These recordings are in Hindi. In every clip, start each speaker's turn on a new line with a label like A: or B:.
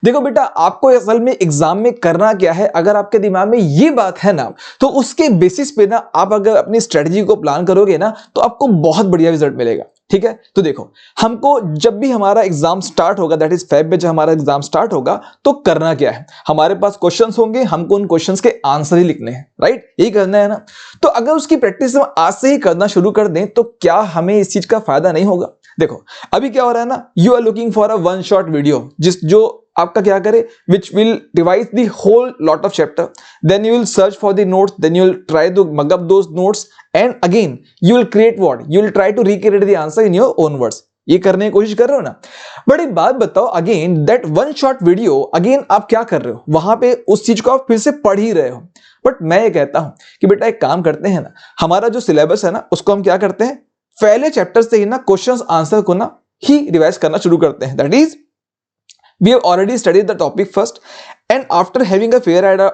A: देखो बेटा, आपको असल में एग्जाम में करना क्या है, अगर आपके दिमाग में ये बात है ना, तो उसके बेसिस पे ना आप अगर अपनी स्ट्रेटजी को प्लान करोगे ना, तो आपको बहुत बढ़िया रिजल्ट मिलेगा। ठीक है, तो देखो, हमको जब भी हमारा एग्जाम स्टार्ट होगा, दैट इज फेब में जब हमारा एग्जाम स्टार्ट होगा, तो करना क्या है, हमारे पास क्वेश्चंस होंगे, हमको उन क्वेश्चंस के आंसर ही लिखने हैं, राइट, यही करना है ना। तो अगर उसकी प्रैक्टिस हम आज से ही करना शुरू कर दें, तो क्या हमें इस चीज का फायदा नहीं होगा। देखो, अभी क्या हो रहा है ना, you are looking for a one shot video, जो आपका क्या करे, which will revise the whole lot of chapter, then you will search for the notes, then you will try to mug up those notes, and again you will create what, you will try to recreate the answer in your own words। ये करने की कोशिश कर रहे हो ना। बट एक बात बताओ, again that one shot video, again आप क्या कर रहे हो, वहां पे उस चीज को आप फिर से पढ़ ही रहे हो। बट मैं ये कहता हूं कि बेटा एक काम करते हैं ना, हमारा जो सिलेबस है ना, उसको हम क्या करते हैं, पहले चैप्टर से ही ना क्वेश्चंस आंसर को ना ही रिवाइज करना शुरू करते हैं। That is we have already studied the topic first, and after having a fair idea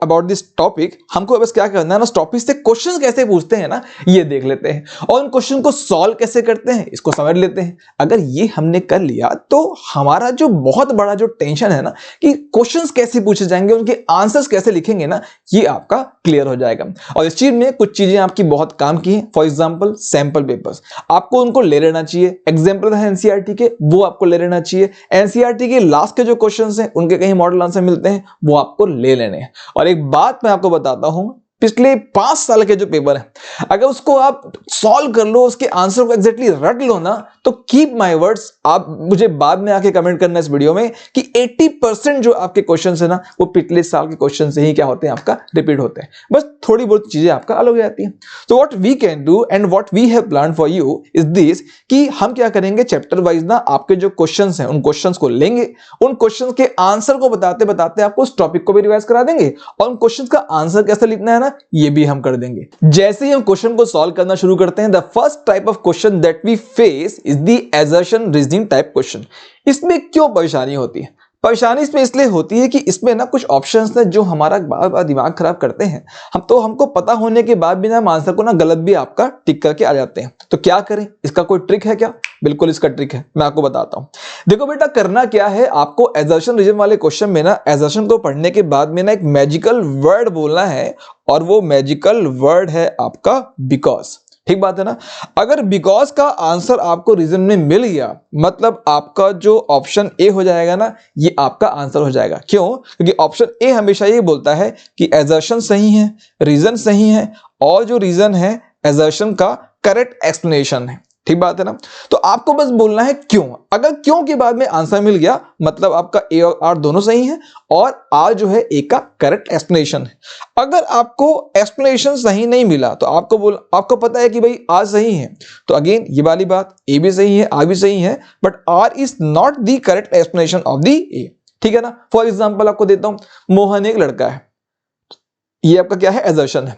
A: about this topic, हमको बस क्या करना है ना, उस टॉपिक से क्वेश्चन कैसे पूछते हैं ना, ये देख लेते हैं, और उन क्वेश्चन को सॉल्व कैसे करते हैं इसको समझ लेते हैं। अगर ये हमने कर लिया, तो हमारा जो बहुत बड़ा जो टेंशन है ना कि क्वेश्चंस कैसे पूछे जाएंगे, उनके आंसर्स कैसे लिखेंगे ना, ये आपका क्लियर हो जाएगा। और इस चीज में कुछ चीजें आपकी बहुत काम की हैं। फॉर एग्जाम्पल सैंपल पेपर्स, आपको उनको ले लेना चाहिए। एग्जाम्पल है एनसीईआरटी के, वो आपको ले लेना चाहिए। एनसीईआरटी के लास्ट के जो क्वेश्चंस हैं, उनके कहीं मॉडल आंसर मिलते हैं, वो आपको ले लेने हैं। और एक बात मैं आपको बताता हूं, पिछले 5 साल के जो पेपर है, अगर उसको आप सॉल्व कर लो, उसके आंसर को एग्जैक्टली रट लो ना, तो कीप माय वर्ड्स, आप मुझे बाद में आके कमेंट करना इस वीडियो में कि 80% जो आपके क्वेश्चंस है ना, वो पिछले साल के क्वेश्चन से ही क्या होते हैं, आपका रिपीट होते हैं। बस थोड़ी बहुत चीजें आपका अलग हो जाती हैं। तो what we can do and what we have plan for you is this, कि हम क्या करेंगे, चैप्टर वाइज ना आपके जो क्वेश्चंस हैं, उन क्वेश्चंस को लेंगे, उन क्वेश्चंस के आंसर को बताते बताते आपको उस टॉपिक को भी रिवाइज करा देंगे, और उन क्वेश्चंस का आंसर कैसे लिखना है ना, ये भी हम कर देंगे। जैसे ही हम क्वेश्चन को सॉल्व करना शुरू करते हैं, the first type of question that we face is the assertion reasoning type question. इसमें क्यों परेशानी होती है? परेशानी इसमें इसलिए होती है कि इसमें ना कुछ ऑप्शंस हैं जो हमारा बार बार दिमाग खराब करते हैं। हमको पता होने के बाद भी ना हम आंसर को ना गलत भी आपका टिक करके आ जाते हैं। तो क्या करें, इसका कोई ट्रिक है क्या? बिल्कुल इसका ट्रिक है, मैं आपको बताता हूं। देखो बेटा, करना क्या है, आपको assertion रीजन वाले क्वेश्चन में ना assertion को पढ़ने के बाद में ना एक मैजिकल वर्ड बोलना है, और वो मैजिकल वर्ड है आपका बिकॉज। ठीक बात है ना। अगर बिकॉज का आंसर आपको रीजन में मिल गया, मतलब आपका जो ऑप्शन ए हो जाएगा ना, ये आपका आंसर हो जाएगा। क्यों? क्योंकि ऑप्शन ए हमेशा ये बोलता है कि assertion सही है, रीजन सही है, और जो रीजन है assertion का करेक्ट एक्सप्लेनेशन है। ठीक बात है ना। तो आपको बस बोलना है क्यों। अगर क्यों के बाद में आंसर मिल गया, मतलब आपका ए और आर दोनों सही है, और आर जो है ए का करेक्ट एक्सप्लेनेशन है। अगर आपको एक्सप्लेनेशन सही नहीं मिला, तो आपको पता है कि भाई आर सही है, तो अगेन ये वाली बात, ए भी सही है, आर भी सही है, but R is not the correct explanation of the A. ठीक है ना। फॉर एग्जाम्पल आपको देता हूं, मोहन एक लड़का है, ये आपका क्या है, assertion है।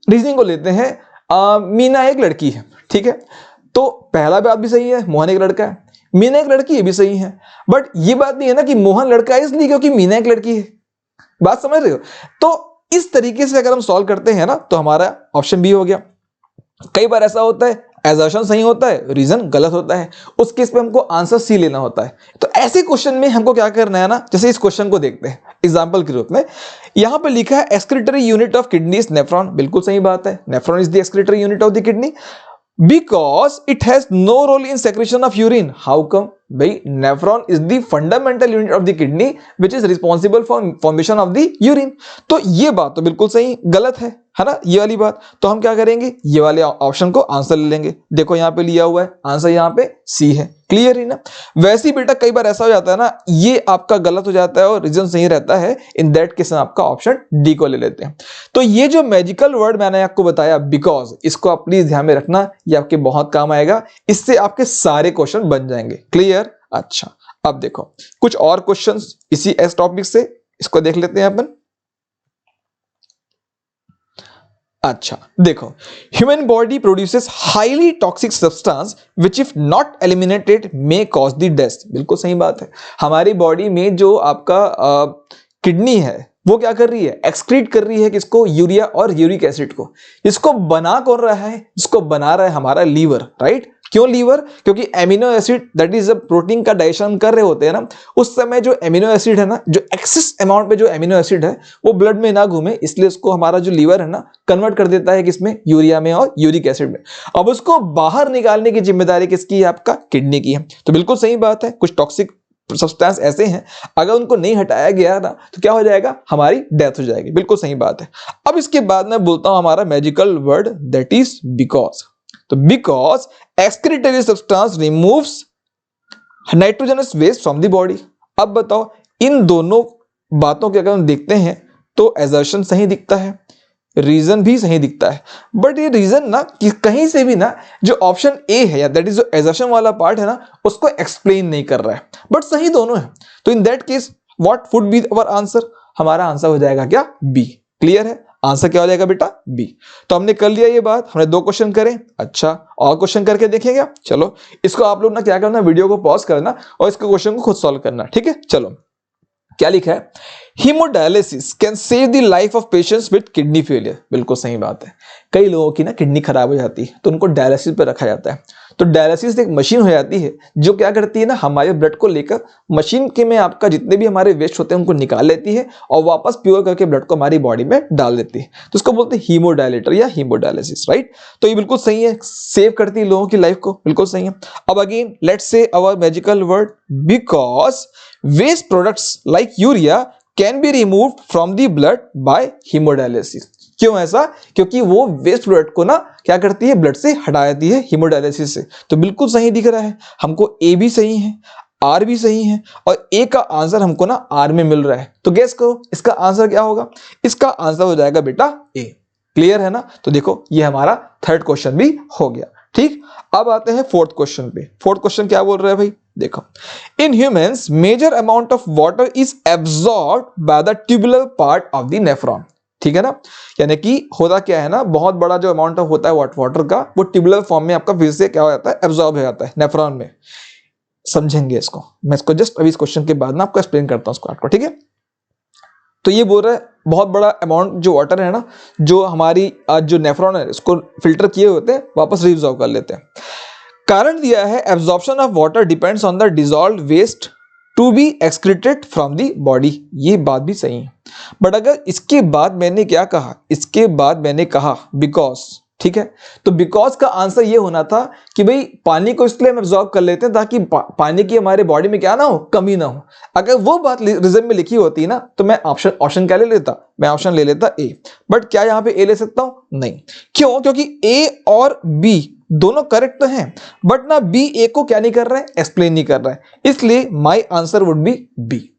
A: रीजनिंग को लेते हैं, मीना एक लड़की है। ठीक है, तो पहला बात भी सही है, मोहन एक लड़का है, मीना एक लड़की, ये भी सही है। बट ये बात नहीं है ना कि मोहन लड़का है इसलिए क्योंकि मीना एक लड़की है। बात समझ रहे हो? तो इस तरीके से अगर हम सॉल्व करते हैं ना, तो हमारा ऑप्शन बी हो गया। कई बार ऐसा होता है, assertion सही होता है, रीजन गलत होता है, उस केस पे हमको आंसर सी लेना होता है। तो ऐसे क्वेश्चन में हमको क्या करना है ना, जैसे इस क्वेश्चन को देखते हैं एग्जांपल के रूप में। यहां पे लिखा है excretory unit of kidney is nephron. बिल्कुल सही बात है, nephron is the excretory unit of the kidney because it has no role in secretion of urine. How come? भाई nephron is the fundamental unit of the kidney which is responsible for formation of the urine. तो ये बात तो बिल्कुल सही गलत है ना, ये वाली बात। तो हम क्या करेंगे, ये वाले ऑप्शन को आंसर ले लेंगे। देखो यहां पे लिया हुआ है, आंसर यहां पे सी है। क्लियर है ना। वैसे ही बेटा कई बार ऐसा हो जाता है ना, ये आपका गलत हो जाता है और रीजन सही रहता है, इन दैट केस आपका ऑप्शन डी को ले लेते हैं। तो ये जो मैजिकल वर्ड मैंने आपको बताया बिकॉज, इसको आप प्लीज ध्यान में रखना, ये आपके बहुत काम आएगा, इससे आपके सारे क्वेश्चन बन जाएंगे। क्लियर? अच्छा, अब देखो कुछ और क्वेश्चंस इसी एस टॉपिक से, इसको देख लेते हैं अपन। अच्छा देखो, human body produces highly toxic substance which if not eliminated may cause the death. बिल्कुल सही बात है। हमारी बॉडी में जो आपका किडनी है, वो क्या कर रही है, एक्सक्रीट कर रही है किसको, यूरिया और यूरिक एसिड को। इसको बना कौन रहा है, इसको बना रहा है हमारा लीवर, राइट। क्यों लीवर? क्योंकि amino acid that is protein का डाइजेशन कर रहे होते हैं ना, उस समय जो एमिनो एसिड है ना, जो एक्सेस अमाउंट में जो एमिनो एसिड है वो ब्लड में ना घूमे, इसलिए उसको हमारा जो लीवर है ना कन्वर्ट कर देता है किसमें? यूरिया में और यूरिक एसिड में। अब उसको बाहर निकालने की जिम्मेदारी किसकी है? आपका किडनी की है। तो बिल्कुल सही बात है, कुछ टॉक्सिक सब्सटेंस ऐसे हैं अगर उनको नहीं हटाया गया ना तो क्या हो जाएगा? हमारी डेथ हो जाएगी। बिल्कुल सही बात है। अब इसके बाद मैं बोलता हूं हमारा magical word that is because. तो because excretory substance removes nitrogenous waste from the body. अब बताओ, इन दोनों बातों के अगर हम देखते हैं तो एजर्शन सही दिखता है, रीजन भी सही दिखता है, बट ये रीजन ना कि कहीं से भी ना जो ऑप्शन ए है या दैट इज जो एजर्शन वाला पार्ट है ना उसको एक्सप्लेन नहीं कर रहा है, बट सही दोनों है। तो in that case what would be our answer? हमारा आंसर हो जाएगा क्या? बी। क्लियर है? आंसर क्या हो जाएगा बेटा? बी। तो हमने कर लिया ये बात, हमने 2 क्वेश्चन करें। अच्छा, और क्वेश्चन करके देखें क्या? चलो, इसको आप लोग ना क्या करना, वीडियो को पॉज करना और इसके क्वेश्चन को खुद सॉल्व करना। ठीक है, चलो क्या लिखा है? Haemodialysis can save the life of patients with kidney failure. बिल्कुल सही बात है। कई लोगों की ना किडनी खराब हो जाती है तो उनको डायलिसिस पर रखा जाता है। तो डायलिसिस एक मशीन हो जाती है जो क्या करती है ना, हमारे ब्लड को लेकर मशीन के में आपका जितने भी हमारे वेस्ट होते हैं उनको निकाल लेती है और वापस प्योर करके ब्लड को हमारी बॉडी में डाल देती है। तो इसको बोलते हैं हीमोडायलेटर या हीमोडायलिसिस, राइट? तो ये बिल्कुल सही है, सेव करती है लोगों की लाइफ को। बिल्कुल सही है। अब again let's say our magical word because waste products like urea can be removed from the blood by hemodialysis। क्यों ऐसा? क्योंकि वो वेस्ट प्रोडक्ट को ना क्या करती है? ब्लड से हटा देती है हीमोडायलिसिस से। तो बिल्कुल सही दिख रहा है हमको, ए भी सही है, आर भी सही है और ए का आंसर हमको ना आर में मिल रहा है। तो गेस करो इसका आंसर क्या होगा? इसका आंसर हो जाएगा बेटा ए। क्लियर है ना? तो देखो ये हमारा 3rd क्वेश्चन भी हो गया। ठीक, अब आते हैं 4th क्वेश्चन पे। 4th क्वेश्चन क्या बोल रहा है भाई? देखो, in humans major amount of water is absorbed by the tubular part of the nephron. ठीक है ना? यानी कि होता क्या है ना, बहुत बड़ा जो अमाउंट ऑफ होता है वाटर का वो ट्यूबुलर फॉर्म में आपका फिर से क्या हो जाता है? एब्सॉर्ब हो जाता है नेफ्रॉन में। समझेंगे इसको, मैं इसको जस्ट अभी इस क्वेश्चन के बाद ना आपको एक्सप्लेन करता हूं इसको आपको। ठीक है, तो ये बोल रहा है बहुत बड़ा अमाउंट जो वाटर है ना, जो हमारी जो नेफ्रॉन है उसको फिल्टर किए होते हैं वापस रीअब्सॉर्ब कर लेते हैं। कारण दिया है absorption of water depends on the dissolved waste to be excreted from the body. ये बात भी सही है, बट अगर इसके बाद मैंने क्या कहा? इसके बाद मैंने कहा बिकॉज। ठीक है, तो बिकॉज का आंसर ये होना था कि भाई पानी को इसलिए हम एब्जॉर्ब कर लेते हैं ताकि पानी की हमारे बॉडी में क्या ना हो? कमी ना हो। अगर वो बात रीजन में लिखी होती ना तो मैं ऑप्शन क्या ले लेता? मैं ऑप्शन ले लेता ए। बट क्या यहां पे ए ले सकता हूं? नहीं। क्यों? क्योंकि ए और बी दोनों करेक्ट तो हैं, बट ना बी ए को क्या नहीं कर रहा है? एक्सप्लेन नहीं कर रहा है, इसलिए my answer would be B.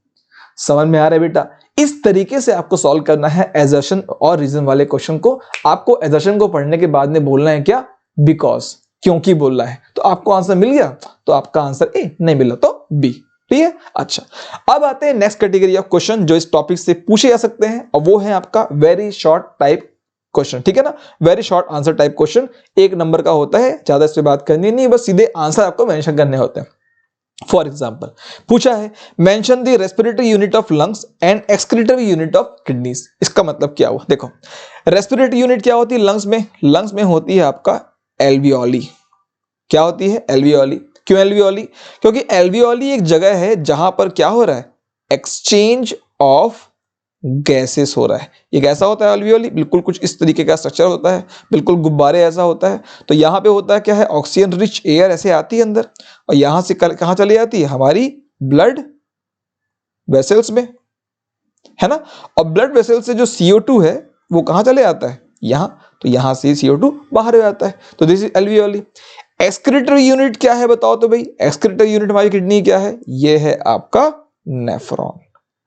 A: समझ में आ रहा है बेटा? इस तरीके से आपको सॉल्व करना है एजर्शन और रीजन वाले क्वेश्चन को। आपको एजर्शन को पढ़ने के बाद में बोलना है क्या? बिकॉज, क्योंकि बोलना है। तो आपको आंसर मिल गया, तो आपका आंसर ए, नहीं मिला तो बी। ठीक है, अच्छा। अब आते हैं नेक्स्ट कैटेगरी ऑफ क्वेश्चन जो इस टॉपिक से पूछे जा सकते हैं, और वो है आपका वेरी शॉर्ट टाइप क्वेश्चन। ठीक है ना? Very short answer type question, 1 number का होता है, ज्यादा इस पे बात करनी नहीं, बस सीधे आंसर आपको मेंशन करने होते हैं। फॉर एग्जाम्पल पूछा है mention the respiratory unit of lungs and excretory unit of kidneys. इसका मतलब क्या हुआ? देखो, रेस्पिरेटरी यूनिट क्या होती है लंग्स में? लंग्स में होती है आपका एल्वियोली। क्या होती है? एल्वियोली। क्यों एल्वियोली? क्योंकि एल्वियोली एक जगह है जहां पर क्या हो रहा है? एक्सचेंज ऑफ गैसेस हो रहा है। ये कैसा होता है एल्वियोली? बिल्कुल कुछ इस तरीके का स्ट्रक्चर होता है, बिल्कुल गुब्बारे ऐसा होता है। तो यहाँ पे होता है क्या है? ऑक्सीजन रिच एयर ऐसे आती है अंदर, और यहां से कहां चली जाती है? हमारी ब्लड वेसल्स में, है ना? और ब्लड वेसल से जो CO2 है वो कहां चले जाता है? यहां। तो यहां से CO2 बाहर हो जाता है। तो this is alveoli. Excretory unit क्या है बताओ तो भाई? एक्सक्रीटरी यूनिट हमारी किडनी क्या है? ये है आपका नेफ्रॉन।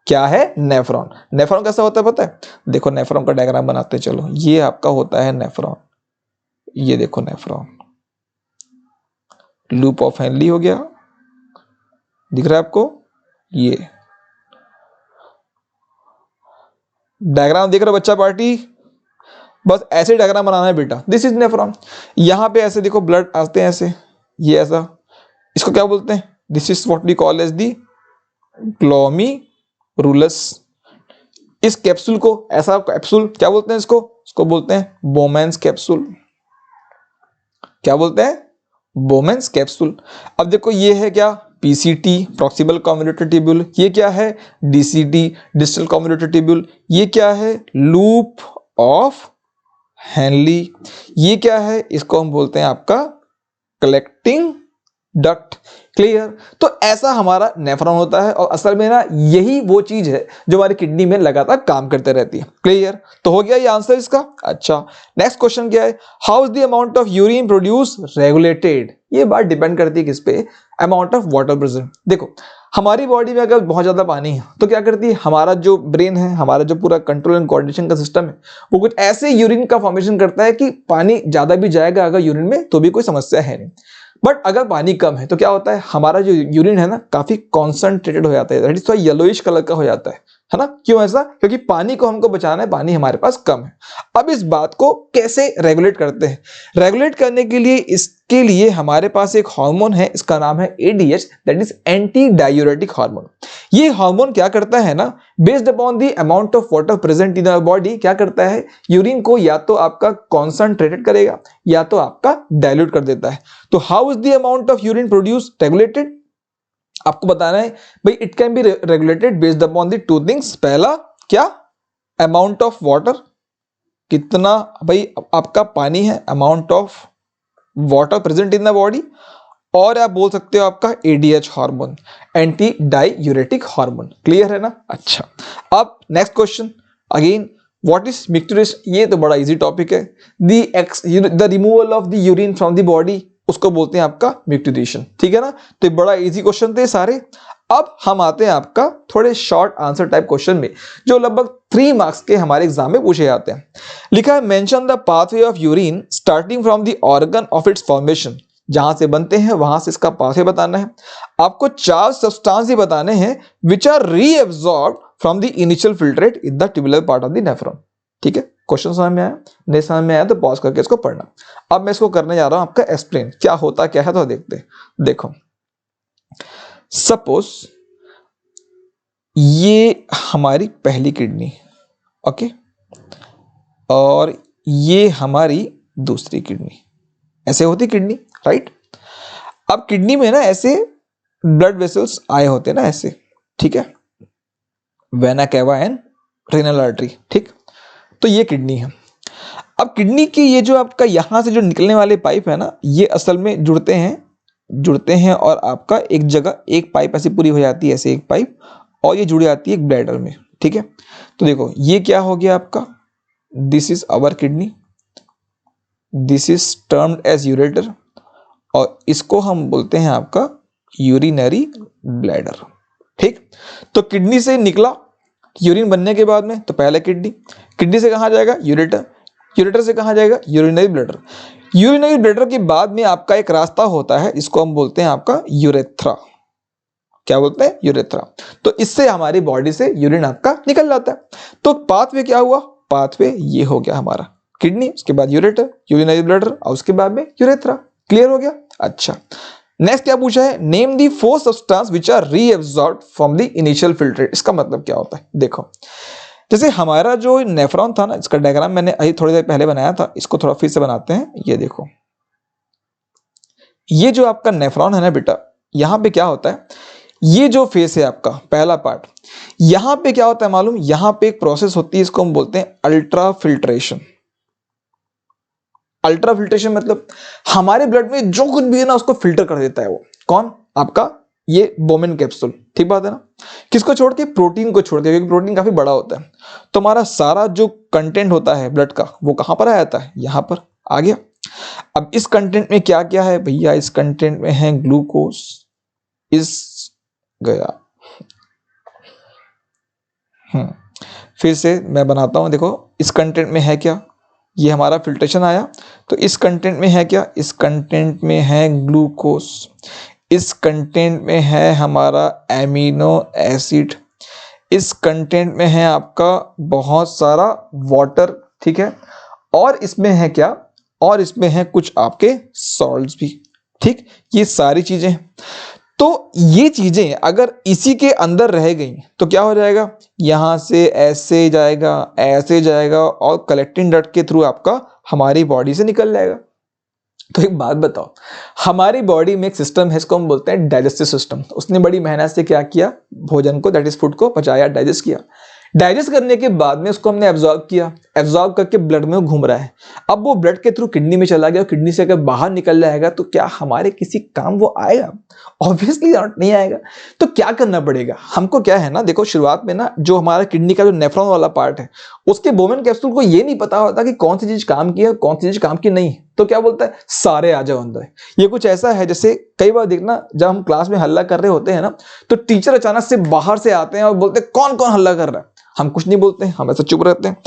A: क्या है? नेफ्रॉन। नेफ्रॉन कैसा होता है पता है? देखो नेफ्रॉन का डायग्राम बनाते चलो। ये आपका होता है नेफ्रॉन, ये देखो नेफ्रॉन, लूप ऑफ हेनली हो गया, दिख रहा है आपको? ये डायग्राम दिख रहा है बच्चा पार्टी? बस ऐसे डायग्राम बनाना है बेटा। This is nephron. यहां पे ऐसे देखो ब्लड आते हैं ऐसे, ये ऐसा, इसको क्या बोलते हैं? This is what we call as the glomerulus. इस कैप्सूल को, ऐसा कैप्सूल क्या बोलते हैं? इसको बोलते हैं बोमेन्स कैप्सूल। क्या बोलते हैं? Bowman's capsule. अब देखो ये है क्या, पीसीटी प्रॉक्सिमल कन्वोल्यूटेड ट्यूब्यूल, ये क्या है, डीसीटी डिस्टल कन्वोल्यूटेड ट्यूब्यूल, ये क्या है, लूप ऑफ हेनली, ये क्या है, इसको हम बोलते हैं आपका कलेक्टिंग डक्ट। क्लियर। तो ऐसा हमारा नेफ्रॉन होता है और असल में ना यही वो चीज है जो हमारी किडनी में लगातार काम करते रहती है। क्लियर। तो हो गया ये आंसर इसका। अच्छा, नेक्स्ट क्वेश्चन क्या है, how is the amount of urine produce regulated. ये बात डिपेंड करती है किस पे, अमाउंट ऑफ वाटर प्रेजेंट। देखो हमारी बॉडी में अगर बहुत ज्यादा पानी है तो क्या करती है, हमारा जो ब्रेन है, हमारा जो पूरा कंट्रोल एंड कोऑर्डिनेशन का सिस्टम है, वो कुछ ऐसे यूरिन का फॉर्मेशन करता है कि पानी ज्यादा भी जाएगा अगर यूरिन में तो भी कोई समस्या है नहीं। बट अगर पानी कम है तो क्या होता है, हमारा जो यूरिन है ना काफी कॉन्सेंट्रेटेड हो जाता है, थोड़ा येलोइश कलर का हो जाता है ना। क्यों ऐसा, क्योंकि पानी को हमको बचाना है, पानी हमारे पास कम है। अब इस बात को कैसे रेगुलेट करते हैं, रेगुलेट करने के लिए इसके लिए हमारे पास एक हार्मोन है, इसका नाम है ADH, that is anti diuretic hormone. ये हार्मोन क्या करता है ना, based upon the amount of water present in our body, क्या करता है, यूरिन को या तो आपका कॉन्सेंट्रेटेड करेगा या तो आपका डाइल्यूट कर देता है। तो how is the amount of urine produce regulated, आपको बताना है भाई, it can be regulated based upon the two things. पहला क्या, अमाउंट ऑफ वाटर, कितना भाई आपका पानी है, amount of water present in the body, और आप बोल सकते हो आपका ADH hormone, anti diuretic hormone. Clear है ना। अच्छा, अब next question again, what is micturition. ये तो बड़ा इजी टॉपिक है, the removal of the urine from the body, उसको बोलते हैं आपका मिक्टुरेशन। ठीक है ना। तो बड़ा इजी क्वेश्चन थे सारे। अब हम आते हैं आपका थोड़े शॉर्ट आंसर टाइप क्वेश्चन में, जो लगभग 3 मार्क्स के हमारे एग्जाम में पूछे जाते हैं। लिखा है mention the pathway of urine starting from the organ of its formation, जहां से बनते हैं वहां से इसका पाथवे बताना है। आपको 4 सब्सटेंस ही बताने हैं which are reabsorbed from the initial filtrate in the tubular part of the nephron. ठीक है, क्वेश्चन समझ में आया, नहीं समझ में आया तो पॉज करके इसको पढ़ना। अब मैं इसको करने जा रहा हूं आपका एक्सप्लेन, क्या होता क्या है तो देखते हैं। देखो सपोज ये हमारी पहली किडनी, ओके, और ये हमारी दूसरी किडनी, ऐसे होती किडनी, राइट। अब किडनी में ना ऐसे ब्लड वेसल्स आए होते हैं ना ऐसे, ठीक है, vena cava and renal artery. ठीक, तो ये किडनी है। अब किडनी की ये जो आपका यहां से जो निकलने वाले पाइप है ना, ये असल में जुड़ते हैं और आपका एक जगह एक पाइप ऐसी पूरी हो जाती है, ऐसे एक पाइप, और ये जुड़ जाती है एक ब्लैडर में। ठीक है, तो देखो ये क्या हो गया आपका, this is our kidney, this is termed as ureter, और इसको हम बोलते हैं आपका यूरिनरी ब्लैडर। ठीक, तो किडनी से निकला यूरिन बनने के बाद में, तो पहले किडनी से कहां जाएगा, यूरेटर, यूरेटर से कहां जाएगा, यूरिनरी ब्लैडर, यूरिनरी ब्लैडर के बाद में आपका एक रास्ता होता है, इसको हम बोलते हैं आपका यूरेथ्रा। क्या बोलते हैं, यूरेथ्रा। तो इससे हमारी बॉडी से यूरिन आपका निकल जाता है। तो पाथवे क्या हुआ, पाथवे ये हो गया हमारा किडनी, उसके बाद यूरेटर, यूरिनरी ब्लैडर, और उसके बाद में यूरेथ्रा। क्लियर हो गया। अच्छा, नेक्स्ट क्या पूछा है, name the 4 substance which are reabsorbed from the initial filtrate. इसका मतलब क्या होता है, देखो जैसे हमारा जो नेफ्रॉन था ना, इसका डायग्राम मैंने अभी थोड़ी देर पहले बनाया था, इसको थोड़ा फिर से बनाते हैं। ये देखो, ये जो आपका नेफ्रॉन है ना बेटा, यहां पे क्या होता है, ये जो फेस है आपका पहला पार्ट, यहां पे क्या होता है मालूम, यहां पे एक प्रोसेस होती है, इसको हम बोलते हैं अल्ट्रा फिल्ट्रेशन। अल्ट्रा फिल्ट्रेशन मतलब हमारे ब्लड में जो कुछ भी है ना उसको फिल्टर कर देता है वो। कौन, आपका ये बोमेन कैप्सूल। ठीक बात है ना। किसको छोड़ के, प्रोटीन को छोड़ के, क्योंकि प्रोटीन काफी बड़ा होता है। तो हमारा सारा जो कंटेंट होता है ब्लड का वो कहां पर आ जाता है, यहां पर आ गया। अब इस कंटेंट में क्या क्या है भैया, इस कंटेंट में है ग्लूकोज, इस गया फिर से मैं बनाता हूं, देखो इस कंटेंट में है क्या, ये हमारा फिल्ट्रेशन आया, तो इस कंटेंट में है क्या, इस कंटेंट में है ग्लूकोज, इस कंटेंट में है हमारा एमिनो एसिड, इस कंटेंट में है आपका बहुत सारा वाटर। ठीक है, और इसमें है क्या, और इसमें है कुछ आपके सॉल्ट्स भी। ठीक, ये सारी चीजें। तो ये चीजें अगर इसी के अंदर रह गई तो क्या हो जाएगा, यहां से ऐसे जाएगा और कलेक्टिंग डक्ट के थ्रू आपका हमारी बॉडी से निकल जाएगा। तो एक बात बताओ, हमारी बॉडी में एक सिस्टम है, इसको हम बोलते हैं डाइजेस्टिव सिस्टम। उसने बड़ी मेहनत से क्या किया, भोजन को, दैट इज फूड को पचाया, डाइजेस्ट किया। डाइजेस्ट करने के बाद में उसको हमने एब्जॉर्ब किया, एब्जॉर्ब करके ब्लड में घूम रहा है। अब वो ब्लड के थ्रू किडनी में चला गया, किडनी से अगर बाहर निकल जाएगा तो क्या हमारे किसी काम वो आएगा? ऑब्वियसली नहीं आएगा। तो क्या करना पड़ेगा हमको? क्या है ना, देखो शुरुआत में ना जो हमारा किडनी का जो नेफ्रॉन वाला पार्ट है, उसके बोमेन कैप्सूल को ये नहीं पता होता कि कौन सी चीज काम की है, कौन सी चीज काम की नहीं। तो क्या बोलता है, सारे आ जाओ अंदर। ये कुछ ऐसा है जैसे कई बार देखना, जब हम क्लास में हल्ला कर रहे होते हैं ना, तो टीचर अचानक से बाहर से आते हैं और बोलते हैं कौन कौन हल्ला कर रहा है। हम कुछ नहीं बोलते हैं, हम ऐसा चुप रहते हैं।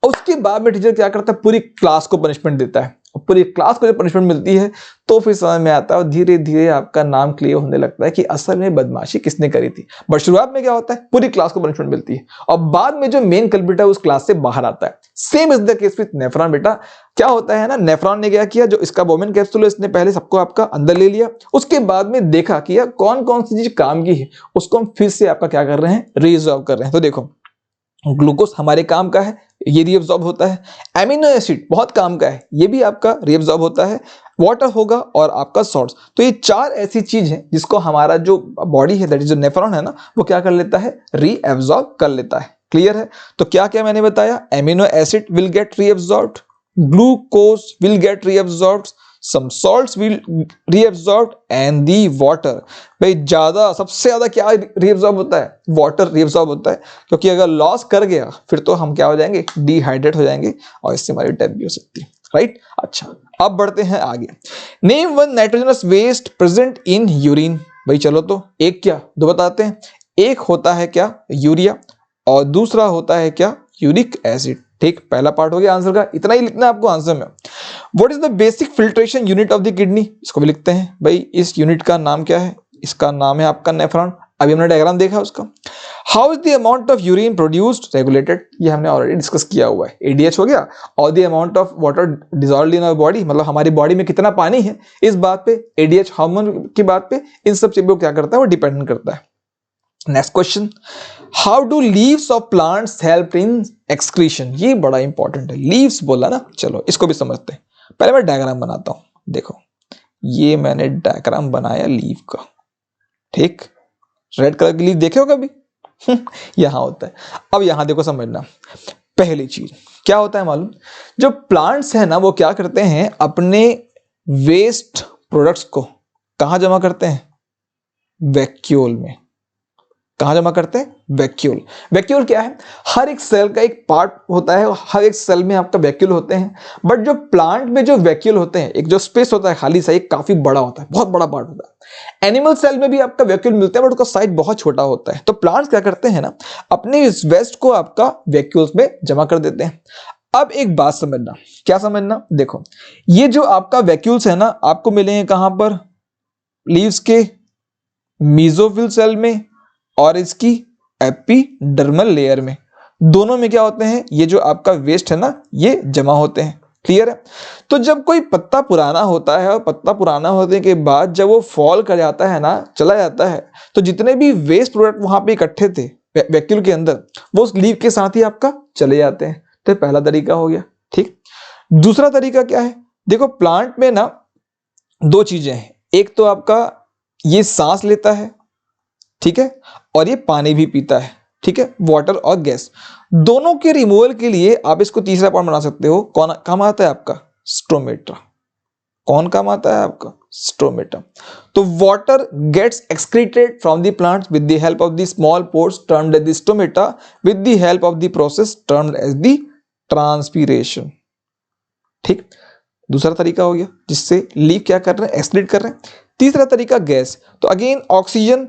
A: उसके बाद में टीचर क्या करता है, पूरी क्लास को पनिशमेंट देता है। और पूरी क्लास को जब पनिशमेंट मिलती है तो फिर समझ में आता है और धीरे धीरे आपका नाम क्लियर होने लगता है कि असल में बदमाशी किसने करी थी। बट शुरुआत में क्या होता है, पूरी क्लास को पनिशमेंट मिलती है और बाद में जो मेन कल्प्रिट है उस क्लास से बाहर आता है। Same is the case with nephron. बेटा क्या होता है ना, नेफ्रॉन ने क्या किया, जो इसका बोमेन कैप्सूल है इसने पहले सबको आपका अंदर ले लिया, उसके बाद में देखा कि यार कौन कौन सी चीज काम की है, उसको हम फिर से आपका क्या कर रहे हैं, रीअब्सॉर्ब कर रहे हैं। तो देखो ग्लूकोज हमारे काम का है, ये रीअब्सॉर्ब होता है। एमिनो एसिड बहुत काम का है, ये भी आपका रीअब्सॉर्ब होता है। वाटर होगा और आपका सॉल्ट्स। तो ये चार ऐसी चीज है जिसको हमारा जो बॉडी है, दैट इज जो नेफ्रॉन है ना, वो क्या कर लेता है, रीअब्सॉर्ब कर लेता है। क्लियर है? तो क्या क्या मैंने बताया, amino acid will get reabsorbed, glucose will get reabsorbed, some salts will reabsorbed and the water। भाई ज्यादा, सबसे ज्यादा क्या reabsorb होता है, वाटर reabsorb होता है, क्योंकि अगर लॉस कर गया फिर तो हम क्या हो जाएंगे, डिहाइड्रेट हो जाएंगे और इससे हमारी डेथ भी हो सकती है। राइट? अच्छा, अब बढ़ते हैं आगे। Name one nitrogenous waste present in urine. भाई चलो तो एक क्या दो बताते हैं। एक होता है क्या, यूरिया, और दूसरा होता है क्या, यूरिक एसिड। ठीक, पहला पार्ट हो गया आंसर का, इतना ही लिखना है आपको आंसर में। What is the basic filtration unit of the kidney, इसको भी लिखते हैं। भाई इस यूनिट का नाम क्या है, इसका नाम है आपका नेफ्रॉन। अभी हमने डायग्राम देखा उसका। How is the amount of urine produced regulated, ये हमने ऑलरेडी डिस्कस किया हुआ है। एडीएच हो गया, और the amount of water dissolved in our body, मतलब हमारी बॉडी में कितना पानी है, इस बात पे, एडीएच हार्मोन की बात पे, इन सब चीजों को क्या करता है, वो डिपेंड करता है। Next question, how do leaves of plants help in excretion. ये बड़ा इंपॉर्टेंट है, लीव्स बोला ना, चलो इसको भी समझते हैं। पहले मैं डायग्राम बनाता हूं। देखो ये मैंने डायग्राम बनाया लीव का। ठीक, रेड कलर की लीव देखे हो कभी? यहां होता है। अब यहां देखो समझना, पहली चीज क्या होता है मालूम, जो प्लांट्स है ना वो क्या करते हैं, अपने वेस्ट प्रोडक्ट्स को कहां जमा करते हैं, वैक्यूल में। कहां जमा करते हैं, वैक्यूल। वैक्यूल क्या है, हर एक सेल का एक पार्ट होता है, हर एक सेल में आपका वैक्यूल होते हैं। बट जो प्लांट में जो वैक्यूल होते हैं, एक जो स्पेस होता है खाली सा, एक काफी बड़ा होता है, बहुत बड़ा पार्ट होता है। एनिमल सेल में भी आपका वैक्यूल मिलता है बट उसका साइज बहुत छोटा होता है। तो प्लांट्स क्या करते हैं ना, अपने इस वेस्ट को आपका वैक्यूल्स में जमा कर देते हैं। अब एक बात समझना, क्या समझना, देखो ये जो आपका वैक्यूल्स है ना, आपको मिलेंगे कहां पर, लीव्स के मीजोफिल सेल में और इसकी एपिडर्मल लेयर में। दोनों में क्या होते हैं, ये जो आपका वेस्ट है ना, ये जमा होते हैं। क्लियर है? तो जब कोई पत्ता पुराना होता है और पत्ता पुराना होने के बाद जब वो फॉल कर जाता है ना, चला जाता है, तो जितने भी वेस्ट प्रोडक्ट वहां पे इकट्ठे थे वैक्यूल के अंदर, वो उस लीव के साथ ही आपका चले जाते हैं। तो पहला तरीका हो गया। ठीक, दूसरा तरीका क्या है, देखो प्लांट में ना दो चीजें हैं। एक तो आपका ये सांस लेता है, ठीक है, और ये पानी भी पीता है। ठीक है, वाटर और गैस दोनों के रिमूवल के लिए आप इसको तीसरा पॉइंट बना सकते हो। कौन काम आता है आपका, स्ट्रोमेटा। कौन काम आता है आपका, स्ट्रोमेटा। तो water gets excreted from the plants with the help of the small pores termed as the stomata with the help of the process termed as the transpiration. ठीक, दूसरा तरीका हो गया जिससे लीव क्या कर रहे हैं, एक्सक्रीट कर रहे हैं। तीसरा तरीका गैस। तो again oxygen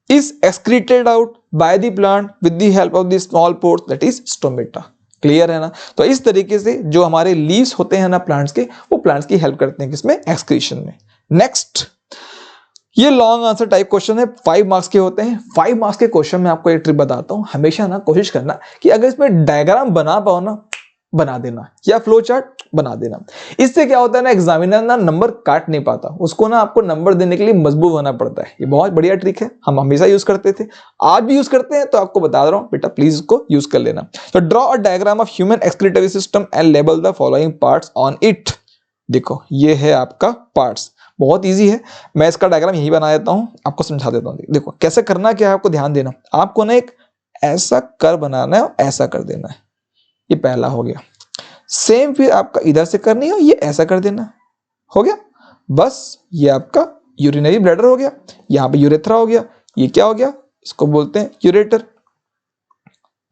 A: is excreted out by the plant with the help of the small pores, that is stomata। Clear है ना? तो इस तरीके से जो हमारे लीव्स होते हैं ना प्लांट्स के, वो प्लांट्स की हेल्प करते हैं किसमें, एक्सक्रीशन में। नेक्स्ट, ये लॉन्ग आंसर टाइप क्वेश्चन है, 5 मार्क्स के होते हैं। 5 मार्क्स के क्वेश्चन में आपको एक ट्रिक बताता हूं, हमेशा ना कोशिश करना कि अगर इसमें डायग्राम बना पाओ ना, बना देना, या फ्लो चार्ट बना देना। इससे क्या होता है ना, एग्जामिनर ना नंबर काट नहीं पाता, उसको ना आपको नंबर देने के लिए मजबूर होना पड़ता है। ये बहुत बढ़िया ट्रिक है, हम हमेशा यूज करते थे, आज भी यूज करते हैं, तो आपको बता रहा हूं बेटा, प्लीज इसको यूज कर लेना। तो draw a diagram of human excretory system and label the following parts on it. देखो ये है आपका पार्ट्स, बहुत इजी है। मैं इसका डायग्राम यही बना देता हूं, आपको समझा देता हूं। देखो कैसे करना क्या है, आपको ध्यान देना। आपको ना एक ऐसा कर बनाना है और ऐसा कर देना है, ये पहला हो गया। सेम फिर आपका इधर से करनी है, ये ऐसा कर देना, हो गया। बस ये आपका यूरिनरी ब्लैडर हो गया, यहाँ पे यूरेथ्रा हो गया, ये क्या हो गया, इसको बोलते हैं ureter.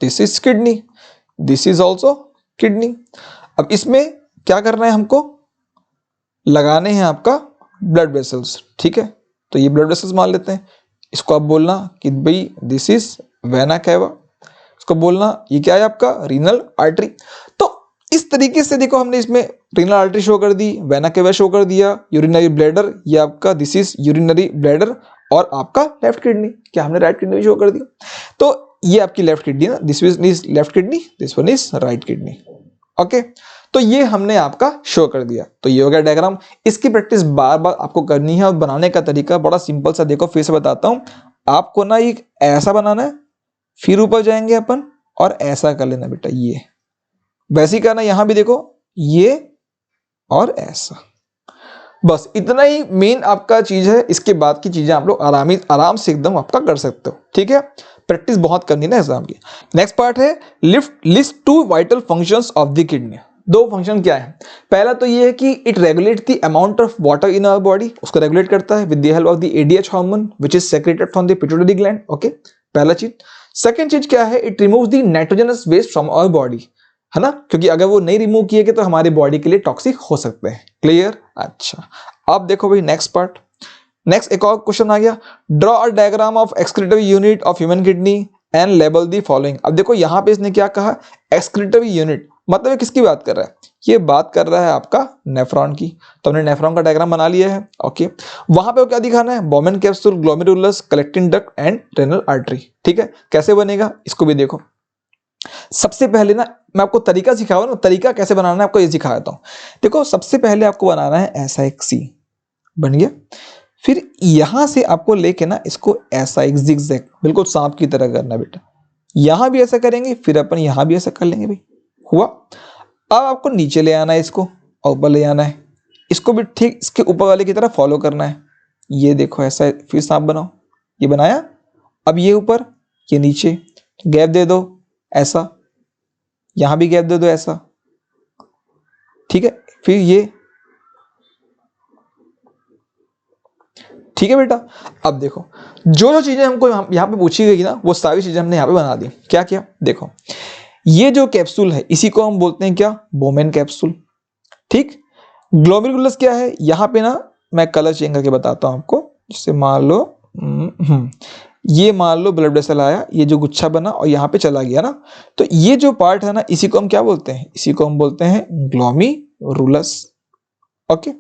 A: This is kidney, this is also kidney. अब इसमें क्या करना है, हमको लगाने हैं आपका ब्लड वेसल्स, ठीक है। तो ये ब्लड वेसल्स मान लेते हैं, इसको आप बोलना कि भाई दिस इज वेना कैवा, इसको बोलना ये क्या है आपका रीनल आर्टरी। तो इस तरीके से देखो हमने इसमें रीनल आर्टरी शो कर दी, वेना कैवा शो कर दिया, यूरिनरी ब्लैडर, ये आपका दिस इज यूरिनरी ब्लैडर, और आपका लेफ्ट किडनी, क्या हमने राइट किडनी भी शो कर दिया। तो ये आपकी लेफ्ट किडनी ना, this is left kidney, this one is right kidney. Okay, तो ये हमने आपका शो कर दिया। तो ये हो गया डायग्राम। इसकी प्रैक्टिस बार बार आपको करनी है, और बनाने का तरीका बड़ा सिंपल सा, देखो फिर से बताता हूं। आपको ना एक ऐसा बनाना है, फिर ऊपर जाएंगे अपन और ऐसा कर लेना बेटा, ये वैसे ही करना। यहां भी देखो ये और ऐसा, बस इतना ही मेन आपका चीज है। इसके बाद की चीजें आप लोग आराम से एकदम आपका कर सकते हो, ठीक है। प्रैक्टिस बहुत करनी है एग्जाम की। नेक्स्ट पार्ट है list 2 vital functions of the kidney. दो फंक्शन क्या है, पहला तो ये है कि it regulate the amount of water in our body, उसको रेगुलेट करता है with the help of the ADH hormone which is secreted from the pituitary gland. Okay, पहला चीज। सेकंड चीज क्या है, it removes the nitrogenous waste from our body, है ना, क्योंकि अगर वो नहीं रिमूव किए गए तो हमारी बॉडी के लिए टॉक्सिक हो सकते हैं। क्लियर? अच्छा, अब देखो भाई नेक्स्ट पार्ट। नेक्स्ट एक और क्वेश्चन आ गया, draw a diagram of excretory unit of human kidney and label the following. अब देखो यहां पे इसने क्या कहा, एक्सक्रीटरी यूनिट, मतलब ये किसकी बात कर रहा है, ये बात कर रहा है आपका नेफ्रॉन की। तो हमने नेफ्रॉन का डायग्राम बना लिया है। ओके, वहां पे वो क्या दिखाना है, Bowman capsule, glomerulus, collecting duct and renal artery. ठीक है, कैसे बनेगा इसको भी देखो। सबसे पहले ना मैं आपको तरीका सिखाऊं ना, तरीका कैसे बनाना है आपको ये सिखा देता हूं। देखो सबसे पहले आपको बनाना है ऐसा एक सी, बन गया। फिर यहां से आपको लेके ना इसको ऐसा एक जिगजैग, बिल्कुल सांप की तरह करना बेटा। यहां भी ऐसा करेंगे, फिर अपन यहां भी ऐसा कर लेंगे भाई, हुआ। अब आपको नीचे ले आना है इसको और ऊपर ले आना है, इसको भी ठीक इसके ऊपर वाले की तरह फॉलो करना है। ये देखो ऐसा, फिर सांप बनाओ, ये बनाया। अब ये ऊपर ये नीचे, गैप दे दो ऐसा, यहां भी गैप दे दो ऐसा, ठीक है। फिर ये, ठीक है बेटा। अब देखो जो जो चीजें हमको यहाँ पे पूछी गई ना, वो सारी चीजें हमने यहाँ पे बना दी। क्या क्या देखो, ये जो कैप्सूल है इसी को हम बोलते हैं क्या, बोमेन कैप्सूल। ठीक, ग्लोमेरुलस क्या है, यहाँ पे ना मैं कलर चेंज करके बताता हूँ आपको। जैसे मान लो ये मान लो ब्लड वेसल आया, ये जो गुच्छा बना और यहाँ पे चला गया ना, तो ये जो पार्ट है ना इसी को हम क्या बोलते हैं, इसी को हम बोलते हैं ग्लोमेरुलस। ओके,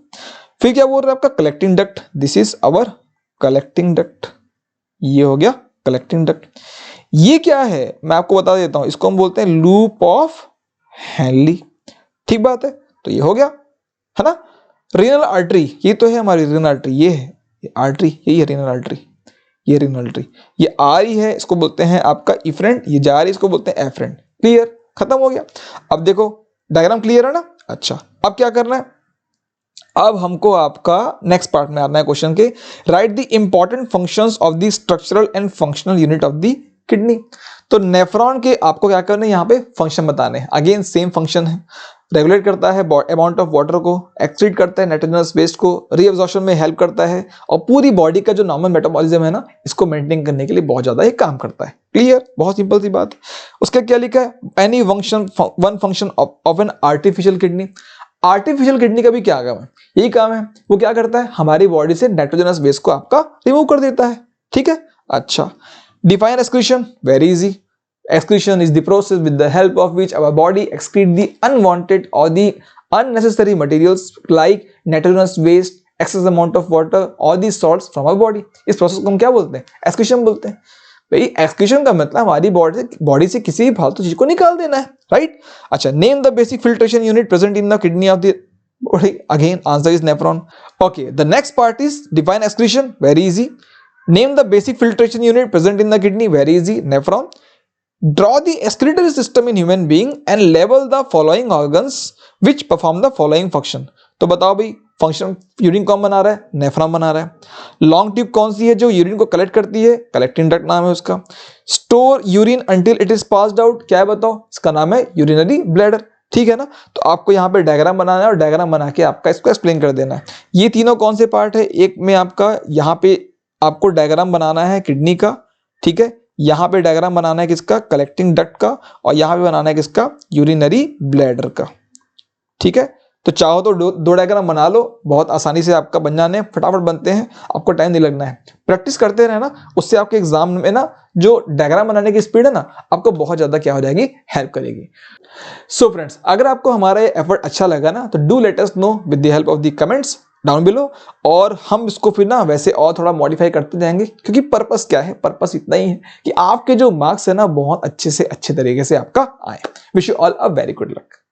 A: फिर क्या बोल रहा है आपका collecting duct, this is our collecting duct, ये हो गया कलेक्टिंग डक्ट। ये क्या है मैं आपको बता देता हूं, इसको हम बोलते हैं लूप ऑफ हैनली। ठीक बात है, तो ये हो गया, है ना। रीनल आर्टरी, ये तो है हमारी रीनल आर्टरी, ये है ये आर्टरी, यही है रीनल आर्टरी, ये रीनल आर्टरी। ये आ रही है इसको बोलते हैं आपका इफरेंट, ये जा रही है इसको बोलते हैं एफरेंट। क्लियर, खत्म हो गया। अब देखो डायग्राम क्लियर है ना। अच्छा, अब क्या करना है, अब हमको आपका नेक्स्ट पार्ट में आना है क्वेश्चन के, right the important functions of the structural and functional unit of the kidney. तो नेफ्रॉन के आपको क्या करना है, यहाँ पे फंक्शन बताने हैं। अगेन सेम फंक्शन है, रेगुलेट करता है अमाउंट ऑफ वाटर को, एक्सक्रीट करता है नाइट्रोजनस वेस्ट को, रीअब्जॉर्प्शन में हेल्प करता है, और पूरी बॉडी का जो नॉर्मल मेटाबॉलिज्म है ना इसको मेंटेन करने के लिए बहुत ज्यादा ही काम करता है। क्लियर, बहुत सिंपल सी बात है। उसका क्या लिखा है, any function one function of an artificial kidney. Artificial kidney का भी क्या काम है, यही काम है, वो क्या करता है हमारी बॉडी से नाइट्रोजनस वेस्ट को आपका रिमूव कर देता है। ठीक है, अच्छा, define excretion, very easy. Excretion is the process with the help of which our body excrete the unwanted or the unnecessary materials like nitrogenous waste, excess amount of water or the salts from our body. इस प्रोसेस को हम क्या बोलते हैं, excretion बोलते हैं। भाई excretion का मतलब हमारी बॉडी से किसी भी फालतू चीज को निकाल देना है, राइट। अच्छा, name the basic filtration unit present in the kidney of the body. Again answer is nephron. Okay, the next part is define excretion, very easy. Name the basic filtration unit present in the kidney, very easy, nephron. Draw the excretory system in human being and label the following organs which perform the following function. तो बताओ भाई फंक्शन यूरिन कौन बना रहा है, नेफ्रॉन बना रहा है। लॉन्ग ट्यूब कौन सी है जो यूरिन को कलेक्ट करती है, कलेक्टिंग डक्ट नाम है उसका। Store urine until it is passed out, क्या है बताओ, इसका नाम है यूरिनरी ब्लैडर। ठीक है ना, तो आपको यहाँ पे डायग्राम बनाना है और डायग्राम बना के आपका इसको एक्सप्लेन कर देना है। ये तीनों कौन से पार्ट है, एक में आपका यहाँ पे आपको डायग्राम बनाना है किडनी का, ठीक है, यहाँ पे डायग्राम बनाना है किसका, कलेक्टिंग डक्ट का, और यहाँ पे बनाना है किसका, यूरिनरी ब्लैडर का। ठीक है, तो चाहो तो दो डायग्राम बना लो, बहुत आसानी से आपका बन जाने, फटाफट बनते हैं, आपको टाइम नहीं लगना है। प्रैक्टिस करते रहना, उससे आपके एग्जाम में ना जो डायग्राम बनाने की स्पीड है ना, आपको बहुत ज्यादा क्या हो जाएगी, हेल्प करेगी। सो फ्रेंड्स, अगर आपको हमारा ये एफर्ट अच्छा लगा ना, तो do let us know with the help of the comments down below, और हम इसको फिर ना वैसे और थोड़ा मॉडिफाई करते जाएंगे, क्योंकि पर्पस क्या है, पर्पस इतना ही है कि आपके जो मार्क्स है ना बहुत अच्छे से अच्छे तरीके से आपका आए। Wish you all a very good luck.